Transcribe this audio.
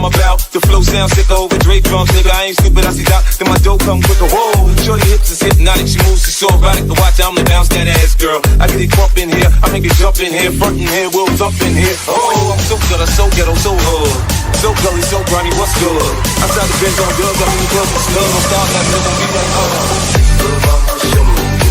I'm about. The flow sounds sicker over Drake drums, nigga. I ain't stupid, I see that. Then my dough come quicker. Whoa, shorty hips is hypnotic, she moves, she's so erotic. To watch, I'm the bounce that ass, girl. I get it crump in here, I make it jump in here, front in here, we'll thump in here. Oh, I'm so good, I'm so ghetto, so hood. So gully, so grimy, what's good? Outside the Benz on good, got me in the club, I'm snug. I'm starting that nigga, be like, oh.